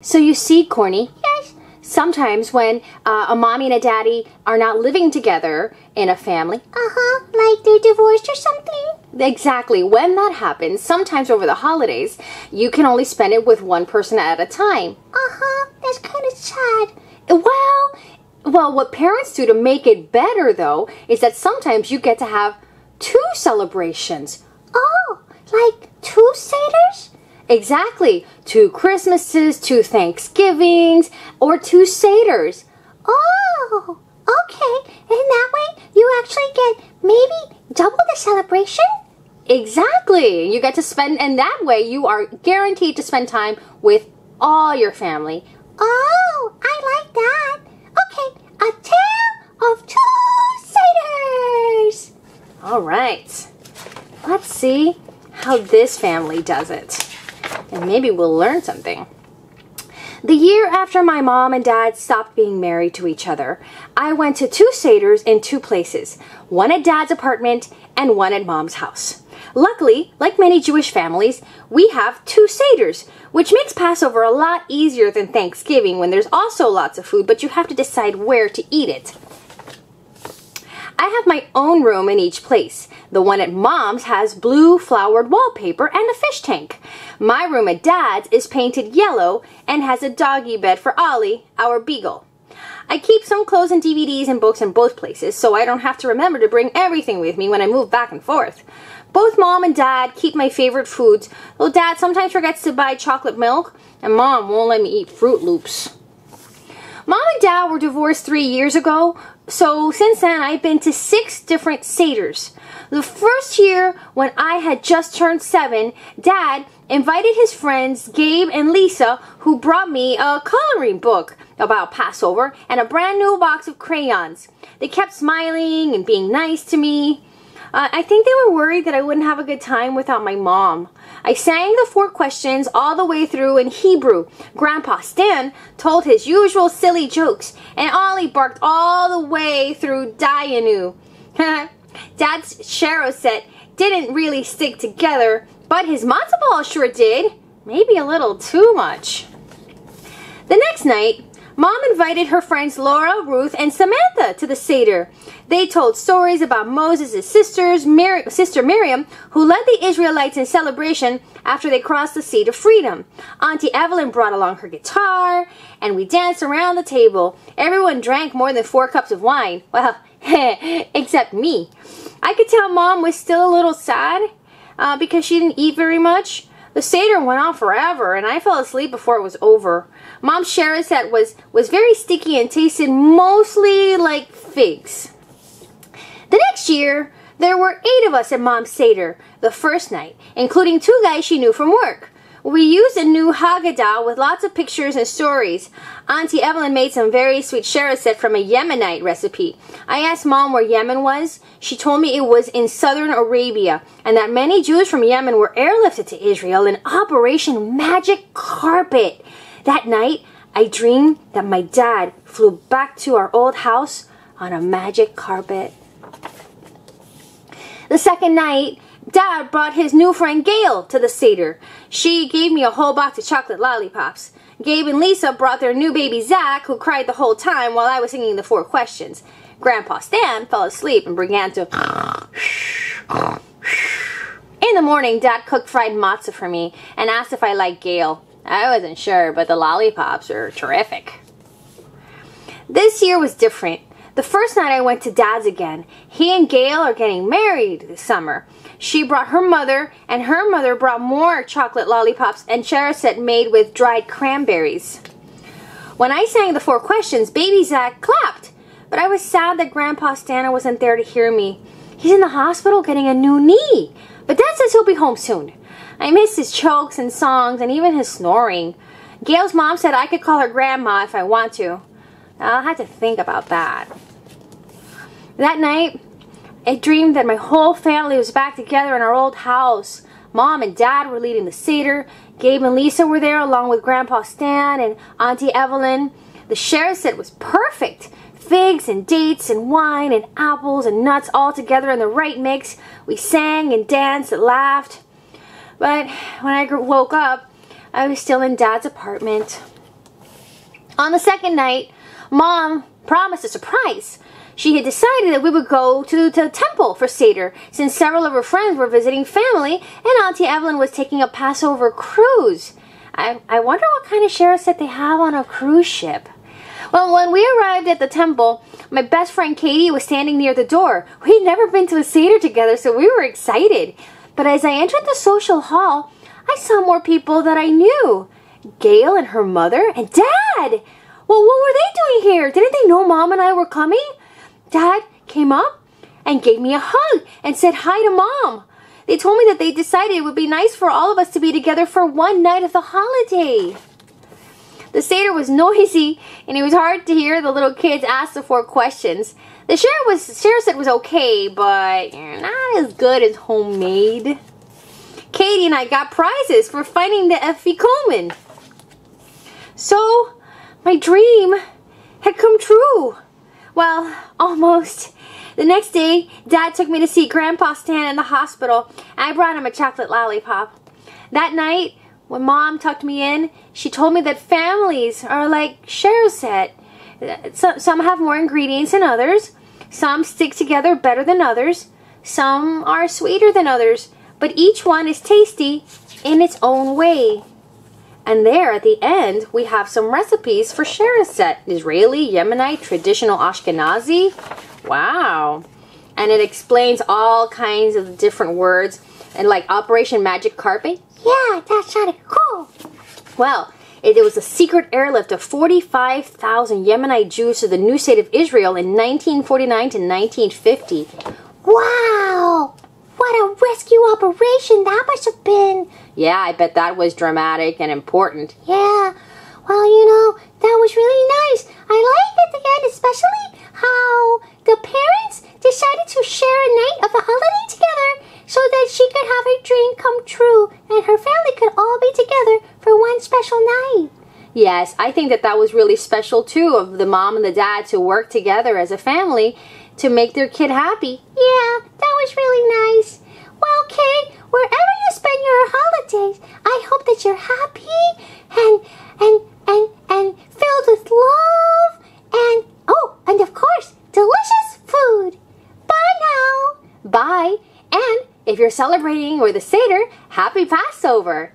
So you see, Corny, yes, sometimes when a mommy and a daddy are not living together in a family, like they're divorced or something. Exactly. When that happens, sometimes over the holidays, you can only spend it with one person at a time. That's kind of sad. Well, what parents do to make it better, though, is that sometimes you get to have two celebrations. Oh, like two Seders? Exactly. 2 Christmases, 2 Thanksgivings, or 2 Seders. Oh, okay. And that way you actually get maybe double the celebration? Exactly. You get to spend, and that way you are guaranteed to spend time with all your family. Oh, I like that. Okay, a tale of 2 Seders. All right. Let's see how this family does it. And maybe we'll learn something. The year after my mom and dad stopped being married to each other, I went to 2 Seders in 2 places, one at dad's apartment and one at mom's house. Luckily, like many Jewish families, we have 2 Seders, which makes Passover a lot easier than Thanksgiving when there's also lots of food, but you have to decide where to eat it. I have my own room in each place. The one at mom's has blue flowered wallpaper and a fish tank. My room at dad's is painted yellow and has a doggy bed for Ollie, our beagle. I keep some clothes and DVDs and books in both places, so I don't have to remember to bring everything with me when I move back and forth. Both mom and dad keep my favorite foods, though dad sometimes forgets to buy chocolate milk, and mom won't let me eat Fruit Loops. Mom and dad were divorced 3 years ago, so since then I've been to 6 different Seders. The first year, when I had just turned 7, Dad invited his friends Gabe and Lisa, who brought me a coloring book about Passover and a brand new box of crayons. They kept smiling and being nice to me. I think they were worried that I wouldn't have a good time without my mom. I sang the 4 questions all the way through in Hebrew. Grandpa Stan told his usual silly jokes, and Ollie barked all the way through Dayenu. Dad's Sharo set didn't really stick together, but his matzo ball sure did. Maybe a little too much. The next night, Mom invited her friends Laura, Ruth, and Samantha to the Seder. They told stories about Moses' sister Miriam, who led the Israelites in celebration after they crossed the Sea to freedom. Auntie Evelyn brought along her guitar, and we danced around the table. Everyone drank more than 4 cups of wine. Well, except me. I could tell Mom was still a little sad because she didn't eat very much. The Seder went on forever, and I fell asleep before it was over. Mom's Sharazet was very sticky and tasted mostly like figs. The next year, there were 8 of us at Mom's Seder the first night, including 2 guys she knew from work. We used a new Haggadah with lots of pictures and stories. Auntie Evelyn made some very sweet Sharazet from a Yemenite recipe. I asked Mom where Yemen was. She told me it was in southern Arabia, and that many Jews from Yemen were airlifted to Israel in Operation Magic Carpet. That night, I dreamed that my dad flew back to our old house on a magic carpet. The second night, Dad brought his new friend Gail to the Seder. She gave me a whole box of chocolate lollipops. Gabe and Lisa brought their new baby Zach, who cried the whole time while I was singing the 4 questions. Grandpa Stan fell asleep and began to... In the morning, Dad cooked fried matzah for me and asked if I liked Gail. I wasn't sure, but the lollipops are terrific. This year was different. The first night I went to Dad's again. He and Gail are getting married this summer. She brought her mother, and her mother brought more chocolate lollipops and Sharazet made with dried cranberries. When I sang the 4 questions, baby Zach clapped, but I was sad that Grandpa Stana wasn't there to hear me. He's in the hospital getting a new knee, but Dad says he'll be home soon. I miss his chokes and songs and even his snoring. Gail's mom said I could call her Grandma if I want to. I'll have to think about that. That night, I dreamed that my whole family was back together in our old house. Mom and Dad were leading the Seder. Gabe and Lisa were there along with Grandpa Stan and Auntie Evelyn. The Sharazet was perfect. Figs and dates and wine and apples and nuts all together in the right mix. We sang and danced and laughed. But when I woke up, I was still in Dad's apartment. On the second night, Mom promised a surprise. She had decided that we would go to the temple for Seder, since several of her friends were visiting family and Auntie Evelyn was taking a Passover cruise. I wonder what kind of share set they have on a cruise ship. Well, when we arrived at the temple, my best friend Katie was standing near the door. We'd never been to a Seder together, so we were excited. But as I entered the social hall, I saw more people that I knew. Gail and her mother and Dad! Well, what were they doing here? Didn't they know Mom and I were coming? Dad came up and gave me a hug and said hi to Mom. They told me that they decided it would be nice for all of us to be together for one night of the holiday. The Seder was noisy, and it was hard to hear the little kids ask the 4 questions. The share set was okay, but not as good as homemade. Katie and I got prizes for finding the Efikomen. So, my dream had come true. Well, almost. The next day, Dad took me to see Grandpa Stan in the hospital. I brought him a chocolate lollipop. That night, when Mom tucked me in, she told me that families are like share set. Some have more ingredients than others. Some stick together better than others. Some are sweeter than others. But each one is tasty in its own way. And there at the end, we have some recipes for share set. Israeli, Yemenite, traditional Ashkenazi. Wow. And it explains all kinds of different words. And like Operation Magic Carpet. Yeah, that sounded cool. Well, it was a secret airlift of 45,000 Yemenite Jews to the new state of Israel in 1949 to 1950. Wow! What a rescue operation that must have been. Yeah, I bet that was dramatic and important. Yeah. Well, you know, that was really nice. I liked at the end especially how the parents decided to share a night of the holiday together so that she could have her dream come true and her family could all be together for one special night. Yes, I think that was really special too, of the mom and the dad to work together as a family to make their kid happy. Yeah, that was really nice. Well, Kate, wherever you spend your holidays, I hope that you're happy and filled with love and of course, delicious food. Bye now. Bye. And if you're celebrating with a Seder, happy Passover.